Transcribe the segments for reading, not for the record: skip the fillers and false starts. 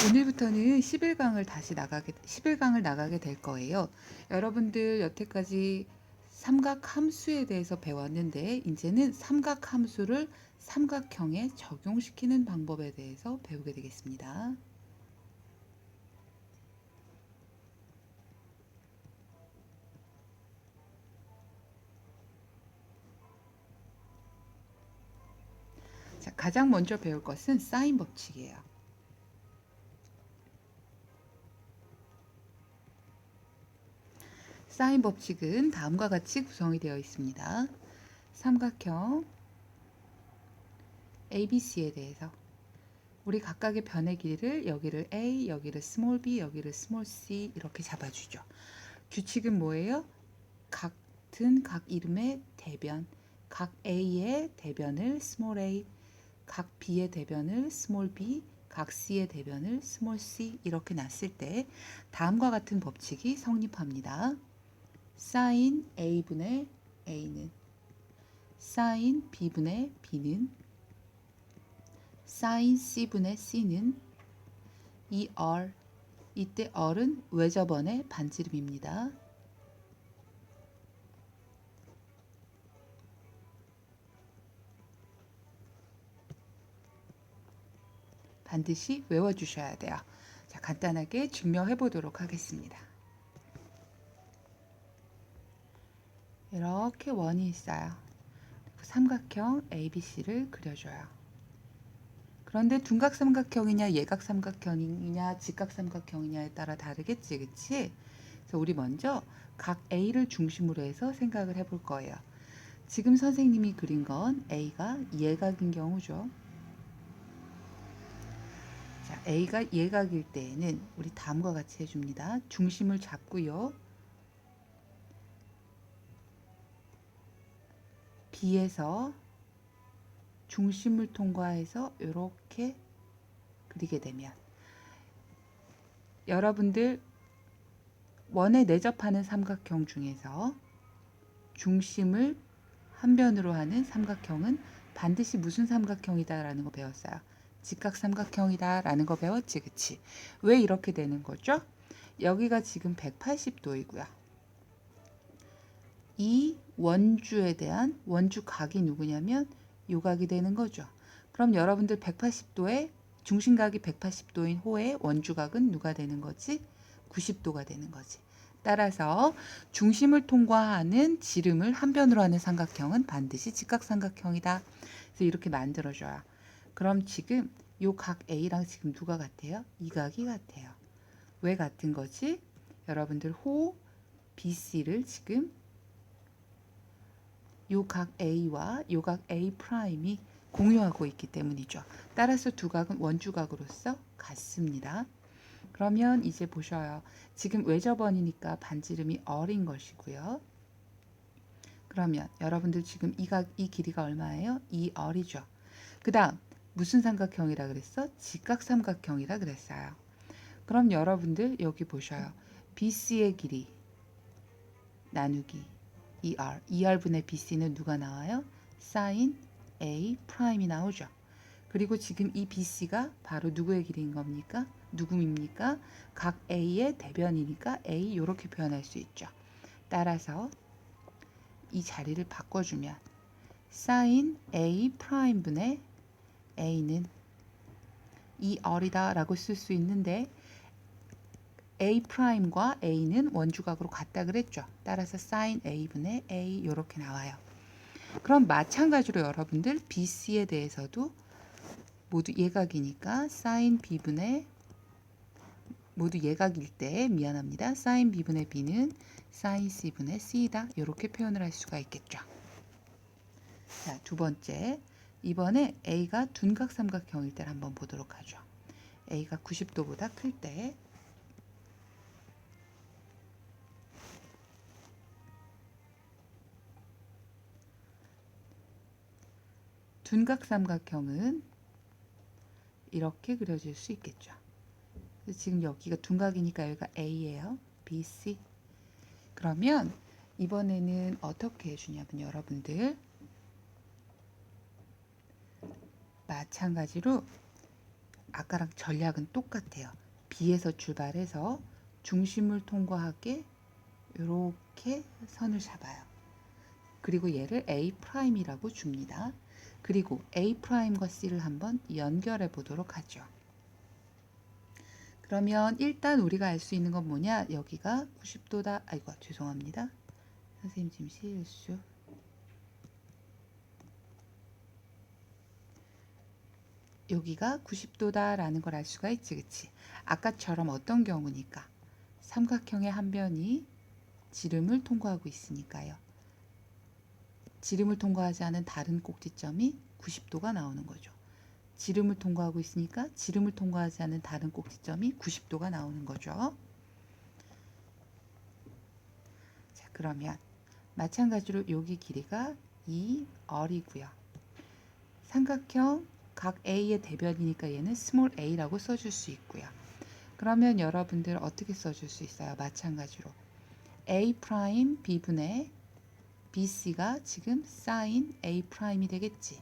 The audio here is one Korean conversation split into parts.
오늘부터는 11강을 나가게 될 거예요. 여러분들 여태까지 삼각함수에 대해서 배웠는데 이제는 삼각함수를 삼각형에 적용시키는 방법에 대해서 배우게 되겠습니다. 자, 가장 먼저 배울 것은 사인 법칙이에요. 사인 법칙은 다음과 같이 구성이 되어 있습니다. 삼각형 ABC에 대해서 우리 각각의 변의 길이를 여기를 A, 여기를 스몰 b, 여기를 스몰 c 이렇게 잡아주죠. 규칙은 뭐예요? 같은 각 이름의 대변, 각 A의 대변을 스몰 a, 각 B의 대변을 스몰 b, 각 C의 대변을 스몰 c 이렇게 놨을 때 다음과 같은 법칙이 성립합니다. 사인 A분의 A는 사인 B분의 B는 사인 C분의 C는 이 R, 이때 R은 외접원의 반지름입니다. 반드시 외워주셔야 돼요. 자, 간단하게 증명해 보도록 하겠습니다. 이렇게 원이 있어요. 그리고 삼각형 ABC를 그려줘요. 그런데 둔각삼각형이냐 예각삼각형이냐 직각삼각형이냐에 따라 다르겠지, 그치? 그래서 우리 먼저 각 A를 중심으로 해서 생각을 해볼 거예요. 지금 선생님이 그린 건 A가 예각인 경우죠. 자, A가 예각일 때에는 우리 다음과 같이 해줍니다. 중심을 잡고요. B에서 중심을 통과해서 이렇게 그리게 되면 여러분들 원에 내접하는 삼각형 중에서 중심을 한 변으로 하는 삼각형은 반드시 무슨 삼각형이다 라는 거 배웠어요. 직각삼각형이다 라는 거 배웠지, 그치? 왜 이렇게 되는 거죠? 여기가 지금 180도이고요. 이 원주에 대한 원주각이 누구냐면 요 각이 되는 거죠. 그럼 여러분들 180도에 중심각이 180도인 호의 원주각은 누가 되는 거지? 90도가 되는 거지. 따라서 중심을 통과하는 지름을 한 변으로 하는 삼각형은 반드시 직각삼각형이다. 그래서 이렇게 만들어줘요. 그럼 지금 요 각 A랑 지금 누가 같아요? 이 각이 같아요. 왜 같은 거지? 여러분들 호 BC를 지금 요 각 A와 요 각 A 프라임이 공유하고 있기 때문이죠. 따라서 두 각은 원주각으로서 같습니다. 그러면 이제 보셔요. 지금 외접원이니까 반지름이 R인 것이고요. 그러면 여러분들 지금 이 길이가 얼마예요? 2R이죠. 그 다음 무슨 삼각형이라 그랬어? 직각삼각형이라 그랬어요. 그럼 여러분들 여기 보셔요. BC의 길이 나누기 2R, 2R분의 BC는 누가 나와요? 사인 A 프라임이 나오죠. 그리고 지금 이 BC가 바로 누구의 길이인 겁니까? 누구입니까? 각 A의 대변이니까 A 이렇게 표현할 수 있죠. 따라서 이 자리를 바꿔주면 사인 A 프라임분의 A는 2R이다 라고 쓸 수 있는데 A 프라임과 A는 원주각으로 같다 그랬죠. 따라서 sin A분의 A 이렇게 나와요. 그럼 마찬가지로 여러분들 BC에 대해서도 모두 예각이니까 sin B분의 모두 예각일 때 미안합니다. sin B분의 B는 sin C분의 C다. 이렇게 표현을 할 수가 있겠죠. 자, 두 번째. 이번에 A가 둔각삼각형일 때를 한번 보도록 하죠. A가 90도보다 클 때 둔각삼각형은 이렇게 그려질 수 있겠죠. 지금 여기가 둔각이니까 여기가 A예요. B, C. 그러면 이번에는 어떻게 해주냐면 여러분들 마찬가지로 아까랑 전략은 똑같아요. B에서 출발해서 중심을 통과하게 이렇게 선을 잡아요. 그리고 얘를 A'이라고 줍니다. 그리고 A'과 C를 한번 연결해 보도록 하죠. 그러면 일단 우리가 알 수 있는 건 뭐냐? 여기가 90도다. 아이고, 죄송합니다. 선생님 지금 실수. 여기가 90도다라는 걸 알 수가 있지, 그치? 아까처럼 어떤 경우니까? 삼각형의 한 변이 지름을 통과하고 있으니까요. 지름을 통과하지 않은 다른 꼭지점이 90도가 나오는 거죠. 지름을 통과하고 있으니까 지름을 통과하지 않은 다른 꼭지점이 90도가 나오는 거죠. 자, 그러면 마찬가지로 여기 길이가 2R이고요. 삼각형 각 A의 대변이니까 얘는 스몰 a라고 써줄 수 있고요. 그러면 여러분들 어떻게 써줄 수 있어요? 마찬가지로 A' B분의 BC가 지금 sin A'이 되겠지.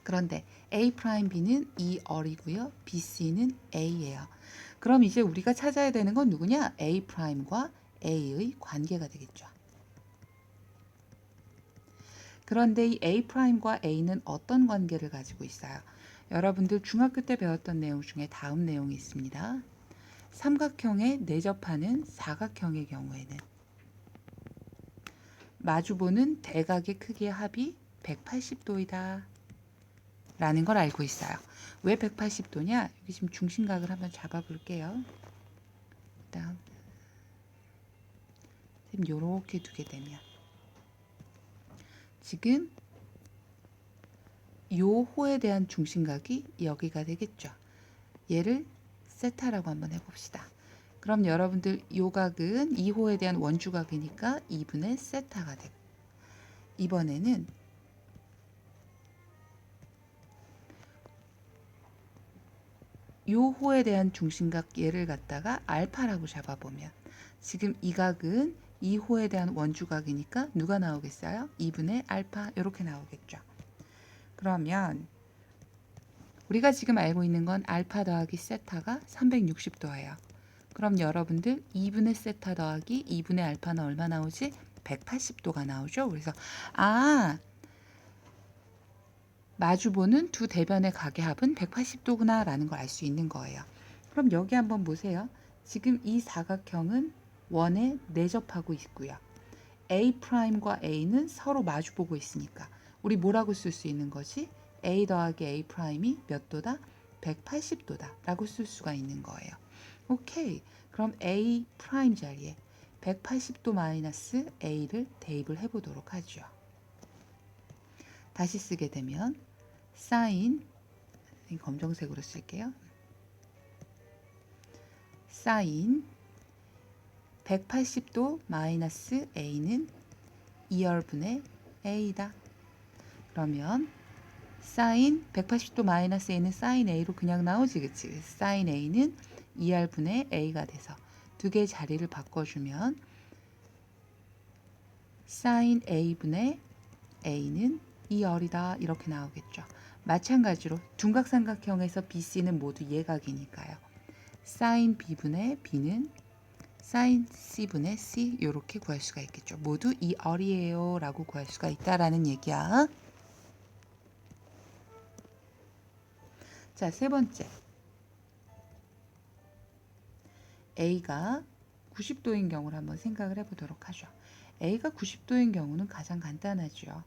그런데 A'B는 2R이고요. BC는 A예요. 그럼 이제 우리가 찾아야 되는 건 누구냐? A'과 A의 관계가 되겠죠. 그런데 이 A'과 A는 어떤 관계를 가지고 있어요? 여러분들 중학교 때 배웠던 내용 중에 다음 내용이 있습니다. 삼각형에 내접하는 사각형의 경우에는 마주보는 대각의 크기의 합이 180도이다 라는 걸 알고 있어요. 왜 180도냐? 여기 지금 중심각을 한번 잡아 볼게요. 일단 이렇게 두게 되면 지금 요 호에 대한 중심각이 여기가 되겠죠. 얘를 세타라고 한번 해봅시다. 그럼 여러분들 요 각은 2호에 대한 원주각이니까 2분의 세타가 되고, 이번에는 요 호에 대한 중심각 얘를 갖다가 알파라고 잡아보면 지금 이 각은 2호에 대한 원주각이니까 누가 나오겠어요? 2분의 알파 이렇게 나오겠죠. 그러면 우리가 지금 알고 있는 건 알파 더하기 세타가 360도예요. 그럼 여러분들 2분의 세타 더하기 2분의 알파는 얼마 나오지? 180도가 나오죠. 그래서 마주보는 두 대변의 각의 합은 180도구나 라는 걸 알 수 있는 거예요. 그럼 여기 한번 보세요. 지금 이 사각형은 원에 내접하고 있고요. A'과 A는 서로 마주보고 있으니까 우리 뭐라고 쓸 수 있는 거지? A 더하기 A'이 몇 도다? 180도다 라고 쓸 수가 있는 거예요. 오케이. 그럼 A' 자리에 180도 마이너스 A를 대입을 해보도록 하죠. 다시 쓰게 되면 sin, 검정색으로 쓸게요. sin 180도 마이너스 A는 2R분의 A다. 그러면 sin 180도 마이너스 A는 sin A로 그냥 나오지, 그치? sin A는 2R분의 A가 돼서 두 개의 자리를 바꿔주면 sin A분의 A는 2R이다 이렇게 나오겠죠. 마찬가지로 둔각삼각형에서 BC는 모두 예각이니까요. sin B분의 B는 sin C분의 C 이렇게 구할 수가 있겠죠. 모두 2R이에요 라고 구할 수가 있다라는 얘기야. 자, 세 번째. A가 90도인 경우를 한번 생각을 해보도록 하죠. A가 90도인 경우는 가장 간단하죠.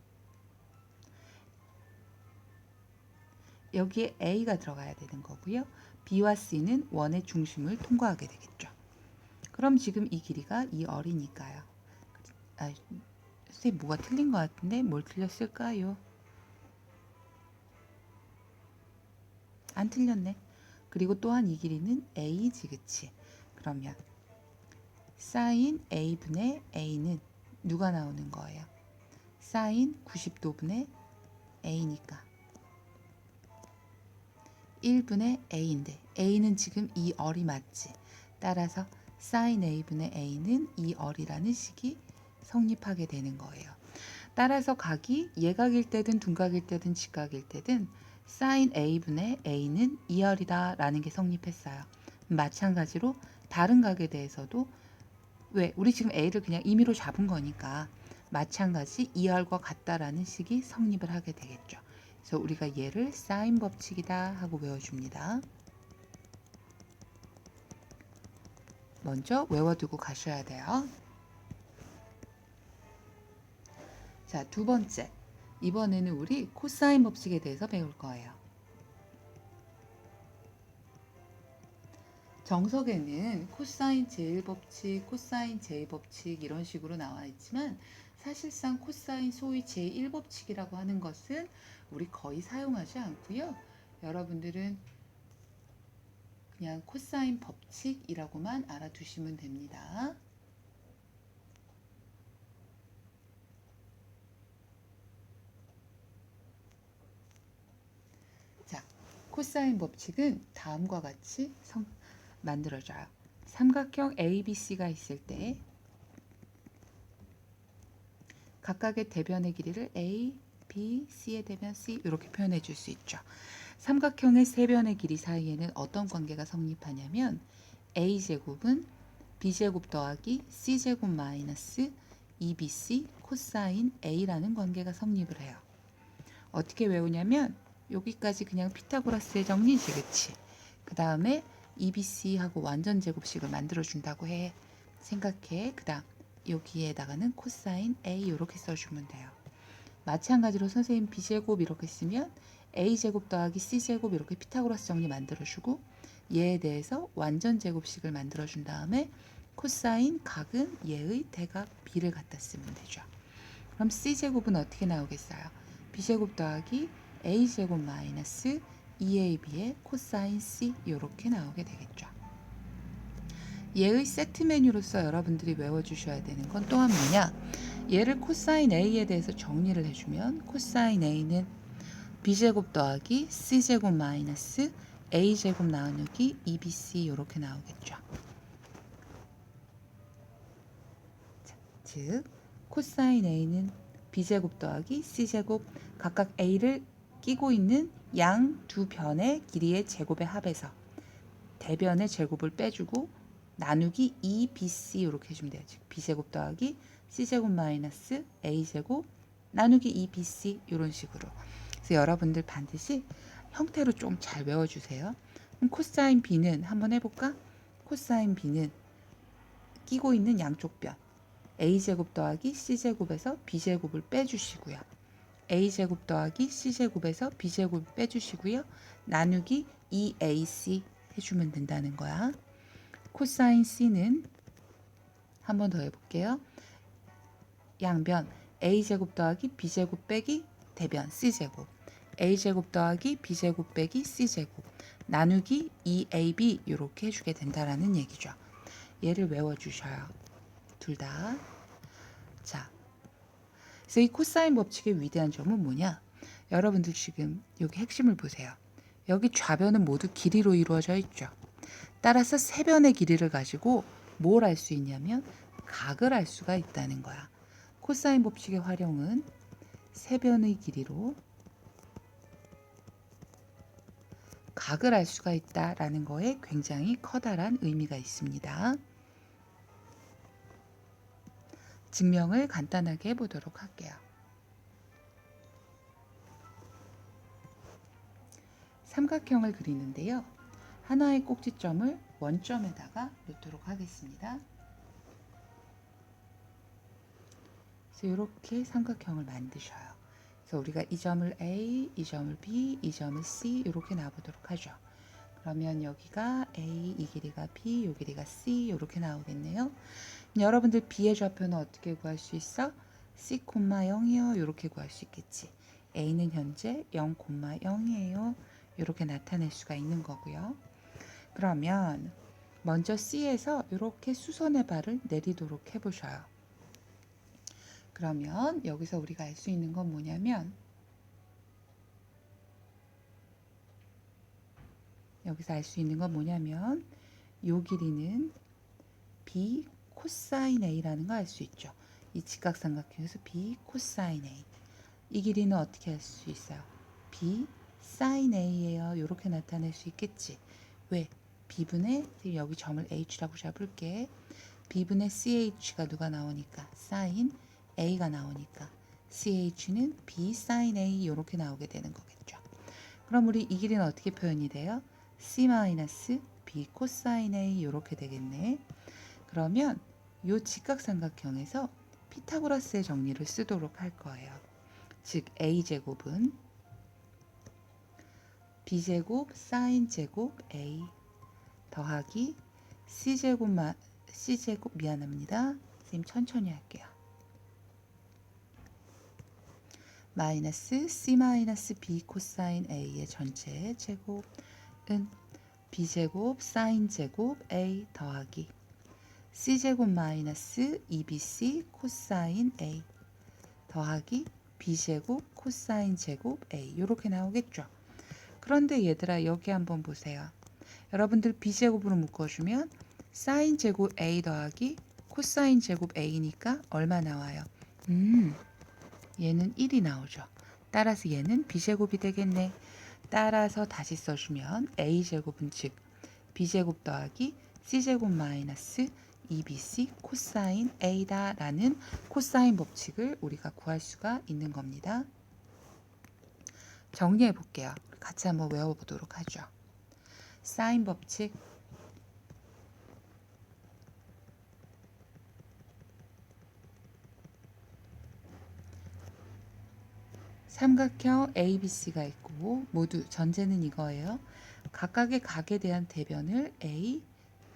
여기에 A가 들어가야 되는 거고요. B와 C는 원의 중심을 통과하게 되겠죠. 그럼 지금 이 길이가 2R이니까요. 선생님 뭐가 틀린 것 같은데 뭘 틀렸을까요? 안 틀렸네. 그리고 또한 이 길이는 A지, 그치? 그러면 sin A분의 A는 누가 나오는 거예요? sin 90도분의 A니까 1분의 A인데 A는 지금 2R이 맞지? 따라서 sin A분의 A는 2R이라는 식이 성립하게 되는 거예요. 따라서 각이 예각일 때든 둔각일 때든 직각일 때든 사인 A분의 A는 2R이다 라는 게 성립했어요. 마찬가지로 다른 각에 대해서도 왜? 우리 지금 A를 그냥 임의로 잡은 거니까 마찬가지 2R과 같다라는 식이 성립을 하게 되겠죠. 그래서 우리가 얘를 사인 법칙이다 하고 외워줍니다. 먼저 외워두고 가셔야 돼요. 자, 두 번째. 이번에는 우리 코사인 법칙에 대해서 배울 거예요. 정석에는 코사인 제1법칙, 코사인 제2법칙 이런 식으로 나와 있지만 사실상 코사인 소위 제1법칙이라고 하는 것은 우리 거의 사용하지 않고요. 여러분들은 그냥 코사인 법칙이라고만 알아두시면 됩니다. 자, 코사인 법칙은 다음과 같이 만들어져요. 삼각형 ABC가 있을 때 각각의 대변의 길이를 A, B, C의 대변 C 이렇게 표현해 줄 수 있죠. 삼각형의 세 변의 길이 사이에는 어떤 관계가 성립하냐면 A제곱은 B제곱 더하기 C제곱 마이너스 2BC 코사인 A라는 관계가 성립을 해요. 어떻게 외우냐면 여기까지 그냥 피타고라스의 정리지, 그치? 그 다음에 EBC하고 완전 제곱식을 만들어준다고 해. 생각해. 그 다음 여기에다가는 코사인 A 이렇게 써주면 돼요. 마찬가지로 선생님 B제곱 이렇게 쓰면 A제곱 더하기 C제곱 이렇게 피타고라스 정리 만들어주고 얘에 대해서 완전 제곱식을 만들어준 다음에 코사인 각은 얘의 대각 B를 갖다 쓰면 되죠. 그럼 C제곱은 어떻게 나오겠어요? B제곱 더하기 A제곱 마이너스 2AB의 코사인 C 이렇게 나오게 되겠죠. 얘의 세트 메뉴로서 여러분들이 외워주셔야 되는 건 또한 뭐냐? 얘를 코사인 A에 대해서 정리를 해주면 코사인 A는 B제곱 더하기 C제곱 마이너스 A제곱 나누기 2BC 이렇게 나오겠죠. 자, 즉 코사인 A는 B제곱 더하기 C제곱 각각 A를 끼고 있는 양 두 변의 길이의 제곱의 합에서 대변의 제곱을 빼주고 나누기 2BC 이렇게 해주면 돼요. 즉 B제곱 더하기 C제곱 마이너스 A제곱 나누기 2BC 이런 식으로. 그래서 여러분들 반드시 형태로 좀 잘 외워주세요. 그럼 코사인 B는 한번 해볼까? 코사인 B는 끼고 있는 양쪽 변 A제곱 더하기 C제곱에서 B제곱을 빼주시고요. A제곱 더하기 C제곱에서 B제곱을 빼주시고요. 나누기 2AC 해주면 된다는 거야. 코사인 C는 한 번 더 해볼게요. 양변 A제곱 더하기 B제곱 빼기 대변 C제곱 A제곱 더하기 B제곱 빼기 C제곱 나누기 2AB 이렇게 해주게 된다라는 얘기죠. 얘를 외워주셔요. 둘 다. 자, 그래서 이 코사인 법칙의 위대한 점은 뭐냐? 여러분들 지금 여기 핵심을 보세요. 여기 좌변은 모두 길이로 이루어져 있죠. 따라서 세 변의 길이를 가지고 뭘 알 수 있냐면 각을 알 수가 있다는 거야. 코사인 법칙의 활용은 세 변의 길이로 각을 알 수가 있다라는 거에 굉장히 커다란 의미가 있습니다. 증명을 간단하게 해보도록 할게요. 삼각형을 그리는데요. 하나의 꼭지점을 원점에다가 놓도록 하겠습니다. 그래서 이렇게 삼각형을 만드셔요. 그래서 우리가 이 점을 A, 이 점을 B, 이 점을 C 이렇게 놔보도록 하죠. 그러면 여기가 A, 이 길이가 B, 이 길이가 C 이렇게 나오겠네요. 여러분들 B의 좌표는 어떻게 구할 수 있어? C, 0이요. 이렇게 구할 수 있겠지. A는 현재 0, 0이에요. 이렇게 나타낼 수가 있는 거고요. 그러면 먼저 C에서 이렇게 수선의 발을 내리도록 해보셔요. 그러면 여기서 우리가 알 수 있는 건 뭐냐면 요 길이는 B 코사인 A라는 거 알 수 있죠. 이 직각삼각형에서 B 코사인 A. 이 길이는 어떻게 할 수 있어요? B sin A예요. 이렇게 나타낼 수 있겠지. 왜? B분의 여기 점을 H라고 잡을게. B분의 CH가 누가 나오니까 sin A가 나오니까 CH는 B sin A 이렇게 나오게 되는 거겠죠. 그럼 우리 이 길이는 어떻게 표현이 돼요? C-B 코사인 A 이렇게 되겠네. 그러면 요 직각삼각형에서 피타고라스의 정리를 쓰도록 할 거예요. 즉 A제곱은 B제곱 사인 제곱 A 더하기 C제곱 미안합니다. 선생님 천천히 할게요. 마이너스 C-B 코사인 A의 전체 제곱은 B제곱 사인 제곱 A 더하기 C제곱 마이너스 2BC 코사인 A 더하기 B제곱 코사인 제곱 A 이렇게 나오겠죠. 그런데 얘들아 여기 한번 보세요. 여러분들 B제곱으로 묶어주면 사인 제곱 A 더하기 코사인 제곱 A니까 얼마 나와요? 얘는 1이 나오죠. 따라서 얘는 B제곱이 되겠네. 따라서 다시 써주면 A제곱은 즉 B제곱 더하기 C제곱 마이너스 2BC 코사인 A다 라는 코사인 법칙을 우리가 구할 수가 있는 겁니다. 정리해 볼게요. 같이 한번 외워보도록 하죠. 사인 법칙 삼각형 ABC가 있고 모두 전제는 이거예요. 각각의 각에 대한 대변을 A,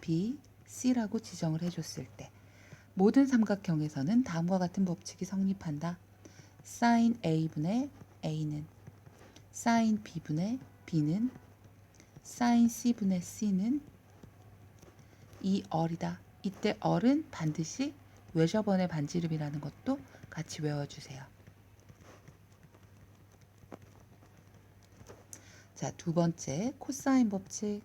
B, C라고 지정을 해줬을 때 모든 삼각형에서는 다음과 같은 법칙이 성립한다. sin A분의 A는 sin B분의 B는 sin C분의 C는 이 얼이다. 이때 얼은 반드시 외접원의 반지름이라는 것도 같이 외워주세요. 자, 두 번째 코사인 법칙.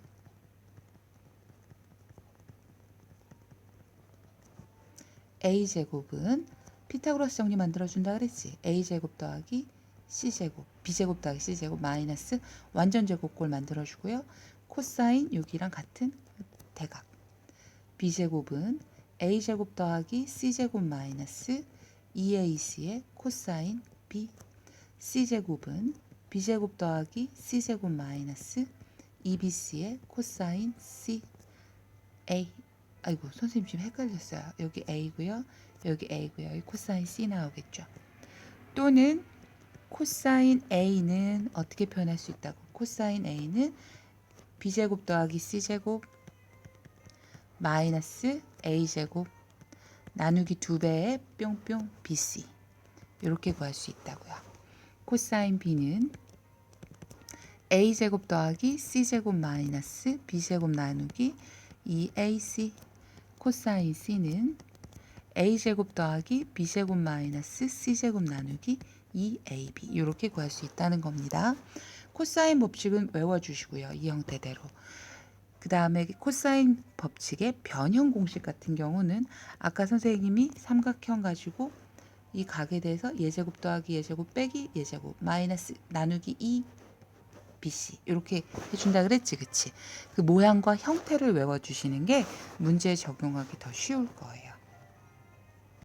A제곱은 피타고라스 정리 만들어준다 그랬지. A제곱 더하기 C제곱, B제곱 더하기 C제곱 마이너스 완전제곱꼴 만들어주고요. 코사인 여기랑 같은 대각. B제곱은 A제곱 더하기 C제곱 마이너스 2AC의 코사인 B. C제곱은 B제곱 더하기 C제곱 마이너스 2BC의 코사인 C. A. 아이고 선생님 지금 헷갈렸어요. 여기 A고요. 여기 A고요. 여기 코사인 C 나오겠죠. 또는 코사인 A는 어떻게 표현할 수 있다고? 코사인 A는 B제곱 더하기 C제곱 마이너스 A제곱 나누기 2배의 뿅뿅 BC 이렇게 구할 수 있다고요. 코사인 B는 A제곱 더하기 C제곱 마이너스 B제곱 나누기 2AC 코사인 C는 A제곱 더하기 B제곱 마이너스 C제곱 나누기 2AB 이렇게 구할 수 있다는 겁니다. 코사인 법칙은 외워주시고요. 이 형태대로. 그 다음에 코사인 법칙의 변형 공식 같은 경우는 아까 선생님이 삼각형 가지고 이 각에 대해서 예제곱 더하기 예제곱 빼기 예제곱 마이너스 나누기 2 BC 이렇게 해준다 그랬지, 그치? 그 모양과 형태를 외워주시는 게 문제에 적용하기 더 쉬울 거예요.